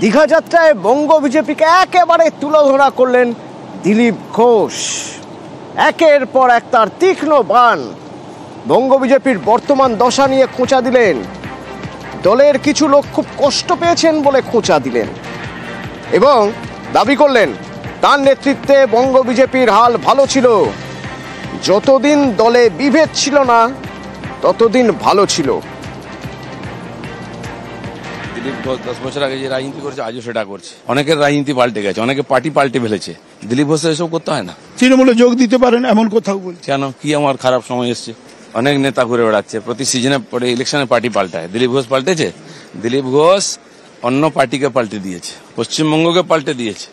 দীঘা যাত্রায় বঙ্গ বিজেপিকে একেবারে তুলোধনা করলেন দিলীপ ঘোষ। একের পর এক তার তীক্ষ্ণ বাণ বঙ্গ বিজেপির বর্তমান দশা নিয়ে খোঁচা দিলেন। দলের কিছু লোক খুব কষ্ট পেয়েছেন বলে খোঁচা দিলেন এবং দাবি করলেন তার নেতৃত্বে বঙ্গ বিজেপির হাল ভালো ছিল, যতদিন দলে বিভেদ ছিল না ততদিন ভালো ছিল। দিলীপ ঘোষ 10 বছর আগে যে রাজনীতি করছে আজও সেটা করছে। অনেকের রাজনীতি পাল্টে গেছে, অনেকে পার্টি পাল্টে ফেলেছে। দিলীপ ঘোষ এসব করতে হয় না। তৃণমূলে যোগ দিতে পারেন এমন কোথাও বলছে কেন? কি আমার খারাপ সময় এসছে? অনেক নেতা ঘুরে বেড়াচ্ছে, প্রতি সিজনে পরে ইলেকশনে পার্টি পাল্টায়। দিলীপ ঘোষ পাল্টেছে? দিলীপ ঘোষ অন্য পার্টিকে পাল্টে দিয়েছে, পশ্চিমবঙ্গকে পাল্টে দিয়েছে,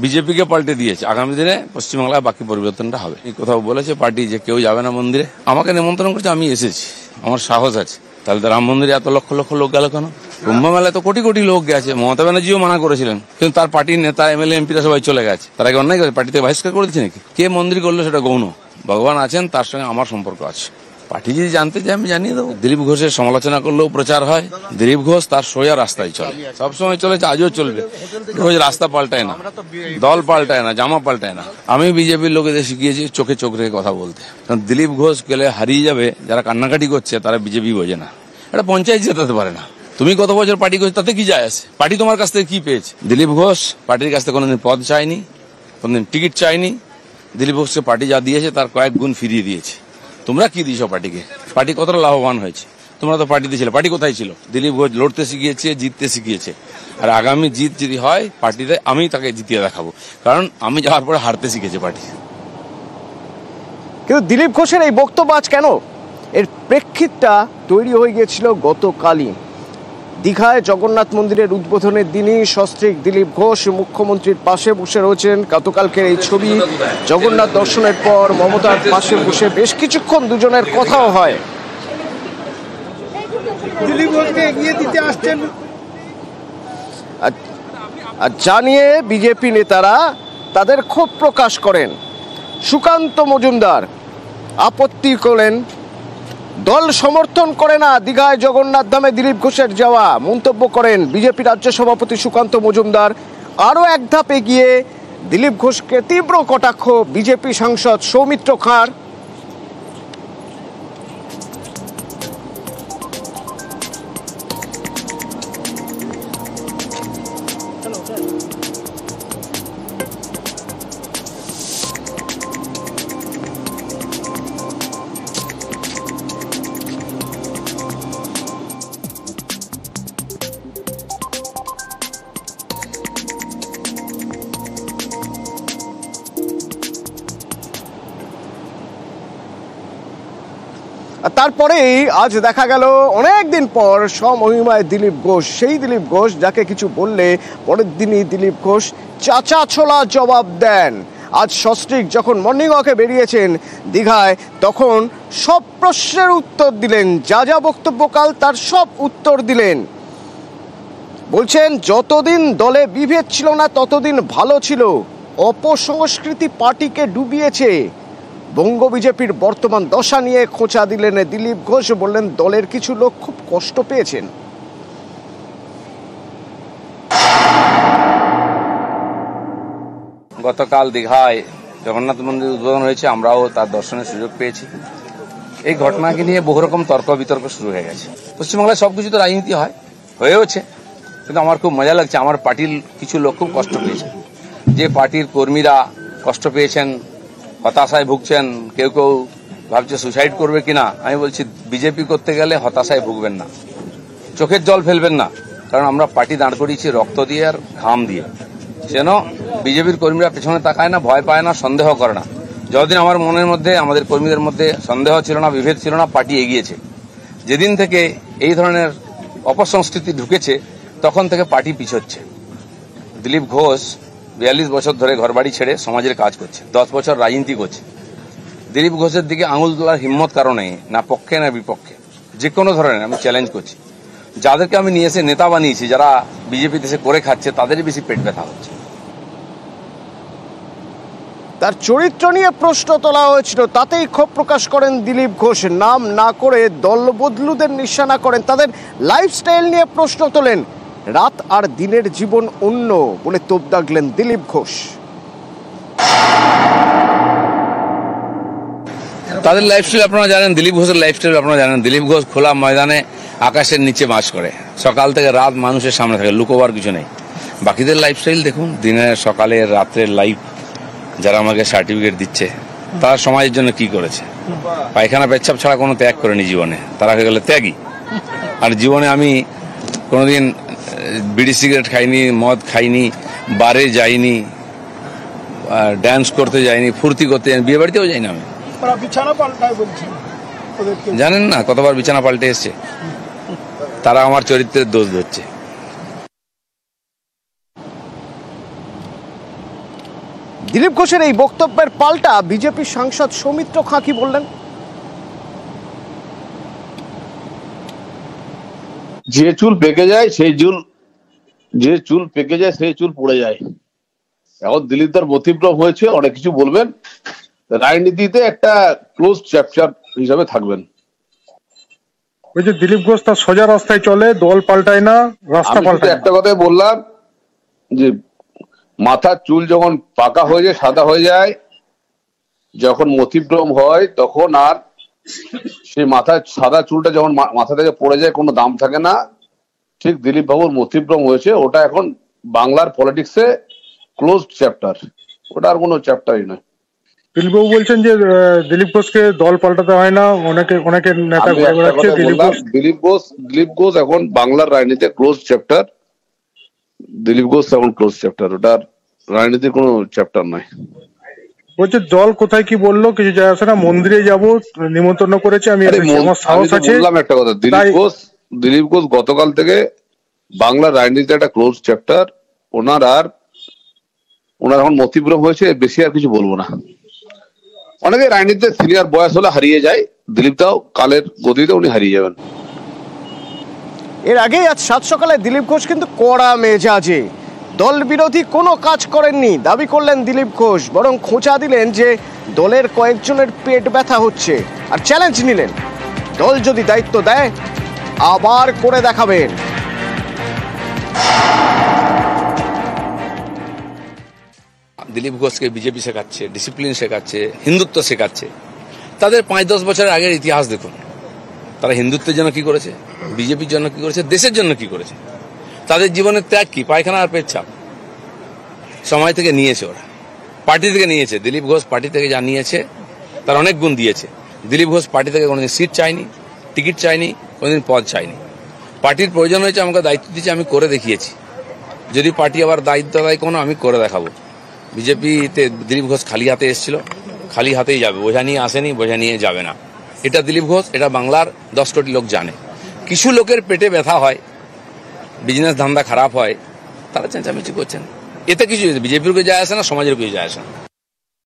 বিজেপিকে পাল্টে দিয়েছে। আগামী দিনে পশ্চিমবাংলায় বাকি পরিবর্তনটা হবে। এই কোথাও বলেছে পার্টি যে কেউ যাবে না মন্দিরে? আমাকে নিমন্ত্রণ করছে, আমি এসেছি, আমার সাহস আছে। তাহলে তো রাম মন্দিরে এত লক্ষ লক্ষ লোক গেল কেন? কুম্ভ মেলায় তো কোটি কোটি লোক গেছে। মমতা ব্যানার্জিও মানা করেছিলেন, কিন্তু তার পার্টির নেতা এমএলএ এমপিরা সবাই চলে গেছে। তারা কি অন্যায় করেছে? পার্টি থেকে বহিষ্কার করে দিচ্ছে নাকি? কে মন্দির করলো সেটা গৌণ। ভগবান আছেন, তার সঙ্গে আমার সম্পর্ক আছে। পার্টি যদি জানতে চাই আমি জানিয়ে দেবো। দিলীপ ঘোষের সমালোচনা করলেও প্রচার হয়। দিলীপ ঘোষ তার সোজা রাস্তায় চলে, সবসময় চলেছে, আজও চলবে। রোজ রাস্তা পাল্টায় না, দল পাল্টায় না, জামা পাল্টায় না। আমি বিজেপির লোকেদের শিখিয়েছি চোখে চোখ রেখে কথা বলতে। কারণ দিলীপ ঘোষ গেলে হারিয়ে যাবে, যারা কান্নাকাটি করছে তারা বিজেপি বোঝে না। এটা পঞ্চায়েত জেতাতে পারে না। তুমি কত বছর পার্টি করছো তাতে কি যায় আসে? পার্টি তোমার কাছ থেকে কি পেয়েছে? দিলীপ ঘোষ পার্টির কাছ থেকে কোনোদিন পদ চায়নি, কোনোদিন টিকিট চায়নি। দিলীপ ঘোষকে পার্টি যা দিয়েছে তার কয়েক গুণ ফিরিয়ে দিয়েছে। তোমরা কি দিয়েছো পার্টিকে? পার্টি কতটা লাভবান হয়েছে? তোমরা তো পার্টিতে ছিলে। পার্টি কোথায় ছিল? দিলীপ ঘোষ লড়তে শিখিয়েছে, জিততে শিখিয়েছে। আর আগামী জিত যদি হয় পার্টিতে, আমি তাকে জিতিয়ে দেখাবো, কারণ আমি যাওয়ার পরে হারতে শিখেছে পার্টি। কিন্তু দিলীপ ঘোষের এই বক্তব্য আজ কেন? এর প্রেক্ষিতটা তৈরি হয়ে গিয়েছিল গতকালই। দীঘায় জগন্নাথ মন্দিরের উদ্বোধনের দিনই সস্ত্রীক দিলীপ ঘোষ মুখ্যমন্ত্রীর পাশে বসে রয়েছেন। গতকালকের এই ছবি। জগন্নাথ দর্শনের পর মমতার পাশে বসে বেশ কিছুক্ষণ দুজনের কথাও হয়। দিলীপ ঘোষকে এগিয়ে দিতে আসছেন আর জানিয়ে বিজেপি নেতারা তাদের ক্ষোভ প্রকাশ করেন। সুকান্ত মজুমদার আপত্তি করেন, দল সমর্থন করে না দীঘায় জগন্নাথ ধামে দিলীপ ঘোষের যাওয়া। মন্তব্য করেন বিজেপি রাজ্য সভাপতি সুকান্ত মজুমদার। আরও এক ধাপ এগিয়ে দিলীপ ঘোষকে তীব্র কটাক্ষ বিজেপি সাংসদ সৌমিত্র খাঁর। আর তারপরেই আজ দেখা গেল অনেক দিন পর স্বমহিমায় দিলীপ ঘোষ, সেই দিলীপ ঘোষ যাকে কিছু বললে পরের দিনই দিলীপ ঘোষ চাচা ছোলা জবাব দেন। আজ সস্ত্রীক যখন মর্নিং ওয়াকে বেরিয়েছেন দীঘায়, তখন সব প্রশ্নের উত্তর দিলেন। যা যা বক্তব্যকাল তার সব উত্তর দিলেন। বলছেন যতদিন দলে বিভেদ ছিল না ততদিন ভালো ছিল, অপসংস্কৃতি পার্টিকে ডুবিয়েছে। বঙ্গ বিজেপির বর্তমান দশা নিয়ে খোঁচা দিলেন দিলীপ ঘোষ। বললেন দলের কিছু লোক খুব কষ্ট পেয়েছেন। গতকাল দীঘায় জগন্নাথ মন্দির উদ্বোধন হয়েছে, আমরাও তার দর্শনের সুযোগ পেয়েছি। এই ঘটনাকে নিয়ে বহু রকম তর্ক বিতর্ক শুরু হয়ে গেছে। পশ্চিমবাংলায় সবকিছু তো রাজনীতি হয়, হয়েওছে, কিন্তু আমার খুব মজা লাগছে। আমার পার্টির কিছু লোক খুব কষ্ট পেয়েছেন। যে পার্টির কর্মীরা কষ্ট পেয়েছেন, হতাশায় ভুগছেন, কেউ কেউ ভাবছে সুসাইড করবে কিনা। আমি বলছি বিজেপি করতে গেলে হতাশায় ভুগবেন না, চোখের জল ফেলবেন না, কারণ আমরা পার্টি দাঁড় করিয়েছি রক্ত দিয়ে আর ঘাম দিয়ে। যেন বিজেপির কর্মীরা পেছনে তাকায় না, ভয় পায় না, সন্দেহ করে না। যতদিন আমার মনের মধ্যে, আমাদের কর্মীদের মধ্যে সন্দেহ ছিল না, বিভেদ ছিল না, পার্টি এগিয়েছে। যেদিন থেকে এই ধরনের অপসংস্কৃতি ঢুকেছে তখন থেকে পার্টি পিছোচ্ছে। দিলীপ ঘোষ 42 বছর ধরে ঘরবাড়ি ছেড়ে সমাজের কাজ করছে, 10 বছর রাজনীতি করছে। দিলীপ ঘোষের দিকে আঙুল তোলার হিম্মত কারণে না পক্ষে না বিপক্ষে, যে কোনো ধরনের আমি চ্যালেঞ্জ করছি। যাদেরকে আমি নিয়ে এসে নেতা বানিয়েছি, যারা বিজেপি দেশে করে খাচ্ছে, তাদেরই বেশি পেট ব্যথা হচ্ছে। তার চরিত্র নিয়ে প্রশ্ন তোলা হয়েছিল, তাতেই ক্ষোভ প্রকাশ করেন দিলীপ ঘোষ। নাম না করে দল বদলুদের নিশানা করেন, তাদের লাইফস্টাইল নিয়ে প্রশ্ন তোলেন। রাত আর দিনের জীবন অন্য বলে তোপ দাগলেন দিলীপ ঘোষ। তাদের লাইফস্টাইল আপনারা জানেন, দিলীপ ঘোষের লাইফস্টাইল আপনারা জানেন। দিলীপ ঘোষ খোলা ময়দানে আকাশের নিচে বাস করে, সকাল থেকে রাত মানুষের সামনে থাকে, লুকোবার কিছু নেই। বাকিদের লাইফস্টাইল দেখুন, দিনের সকালের রাত্রের লাইফ। যারা আমাকে সার্টিফিকেট দিচ্ছে তারা সমাজের জন্য কি করেছে? পায়খানা পেচ্ছাপ ছাড়া কোনো ত্যাগ করেনি জীবনে, তারা হয়ে গেলে ত্যাগী। আর জীবনে আমি কোনোদিন বিড়ি সিগারেট খাইনি, মদ খাইনি, বারে যাইনি, ড্যান্স করতে যাইনি, ফুর্তি করতে যাইনি, বিয়ে বাড়িতেও যাইনি আমি। বিছানা পাল্টায় বলছেন, জানেন না কতবার বিছানা পাল্টে এসছে? তারা আমার চরিত্রের দোষ ধরছে। দিলীপ ঘোষের এই বক্তব্যের পাল্টা বিজেপি সাংসদ সৌমিত্র খাঁ কি বললেন? যে চুল পেকে যায় সেই চুল পড়ে যায়। এখন দিলীপ তার ব্যতিক্রম হয়েছে, অনেক কিছু বলবেন, রাজনীতিতে একটা ক্লোজ চ্যাপ্টার হিসাবে থাকবেন। ওই যে দিলীপ ঘোষ তার সোজা রাস্তায় চলে, দল পাল্টায় না, রাস্তা পাল্টায়। একটা কথাই বললাম যে মাথার চুল যখন পাকা হয়ে যায়, সাদা হয়ে যায়, যখন মতিভ্রম হয়, তখন আর সেই মাথার সাদা চুলটা যখন মাথা থেকে পড়ে যায় কোনো দাম থাকে না। ঠিক দিলীপ বাবুর মতিভ্রম হয়েছে, ওটা এখন বাংলার পলিটিক্সে ক্লোজ চ্যাপ্টার, ওটা আর কোনো চ্যাপ্টারই নয়। দিলীপ বাবু বলছেন যে দিলীপ ঘোষকে দল পাল্টাতে হয় না, অনেকে নেতা ঘুরে বেড়াচ্ছে। দিলীপ ঘোষ এখন বাংলার রাজনীতিতে ক্লোজ চ্যাপ্টার। দিলীপ ঘোষ এখন ক্লোজ চ্যাপ্টার, ওটার রাজনীতির কোনো চ্যাপ্টার নয়। বলছে দল কোথায় কি বললো কিছু যায় আসে না, মন্দিরে যাব, নিমন্ত্রণ করেছে, আমি আমার সাহস আছে। বললাম একটা কথা, দিলীপ ঘোষ গতকাল থেকে বাংলার রাজনীতিতে একটা ক্লোজ চ্যাপ্টার। ওনার এখন মতিভ্রম হয়েছে, বেশি আর কিছু বলবো না। অনেকে রাজনীতিতে সিনিয়র বয়স হলে হারিয়ে যায়, দিলীপ দাও কালের গতিতে উনি হারিয়ে যাবেন। এর আগেই আজ সাত সকালে দিলীপ ঘোষ কিন্তু কড়া মেজাজে, দল বিরোধী কোনো কাজ করেননি দাবি করলেন দিলীপ ঘোষ, বরং খোঁচা দিলেন যে দলের কয়েকজনের পেট ব্যথা হচ্ছে, আর চ্যালেঞ্জ নিলেন দল যদি দায়িত্ব দেয় আবার করে দেখাবেন। দিলীপ ঘোষকে বিজেপি শেখাচ্ছে, ডিসিপ্লিন শেখাচ্ছে, হিন্দুত্ব শেখাচ্ছে। তাদের 5-10 বছরের আগের ইতিহাস দেখুন, তারা হিন্দুত্বের জন্য কি করেছে, বিজেপির জন্য কি করেছে, দেশের জন্য কি করেছে। তাদের জীবনের ত্যাগ কি? পায়খানা আর পেচ্ছাপ। সময় থেকে নিয়েছে, ওরা পার্টি থেকে নিয়েছে। দিলীপ ঘোষ পার্টি থেকে যা নিয়েছে তার অনেক গুণ দিয়েছে। দিলীপ ঘোষ পার্টি থেকে কোনোদিন সিট চাইনি, টিকিট চাইনি, কোনোদিন পদ চাইনি। পার্টির প্রয়োজন হয়েছে, আমাকে দায়িত্ব দিয়েছে, আমি করে দেখিয়েছি। যদি পার্টি আবার দায়িত্ব দেয় কোনো, আমি করে দেখাবো। বিজেপিতে দিলীপ ঘোষ খালি হাতে এসেছিল, খালি হাতেই যাবে, বোঝা নিয়ে আসেনি, বোঝা নিয়ে যাবে না। এটা দিলীপ ঘোষ, এটা বাংলার 10 কোটি লোক জানে। কিছু লোকের পেটে ব্যথা হয়, বিজনেস ধান্দা খারাপ হয়, তারা চেঁচামেচি করছেন। এতে কিছু বিজেপির কে যায় আসে না, সমাজের কিছু যায় আসে না।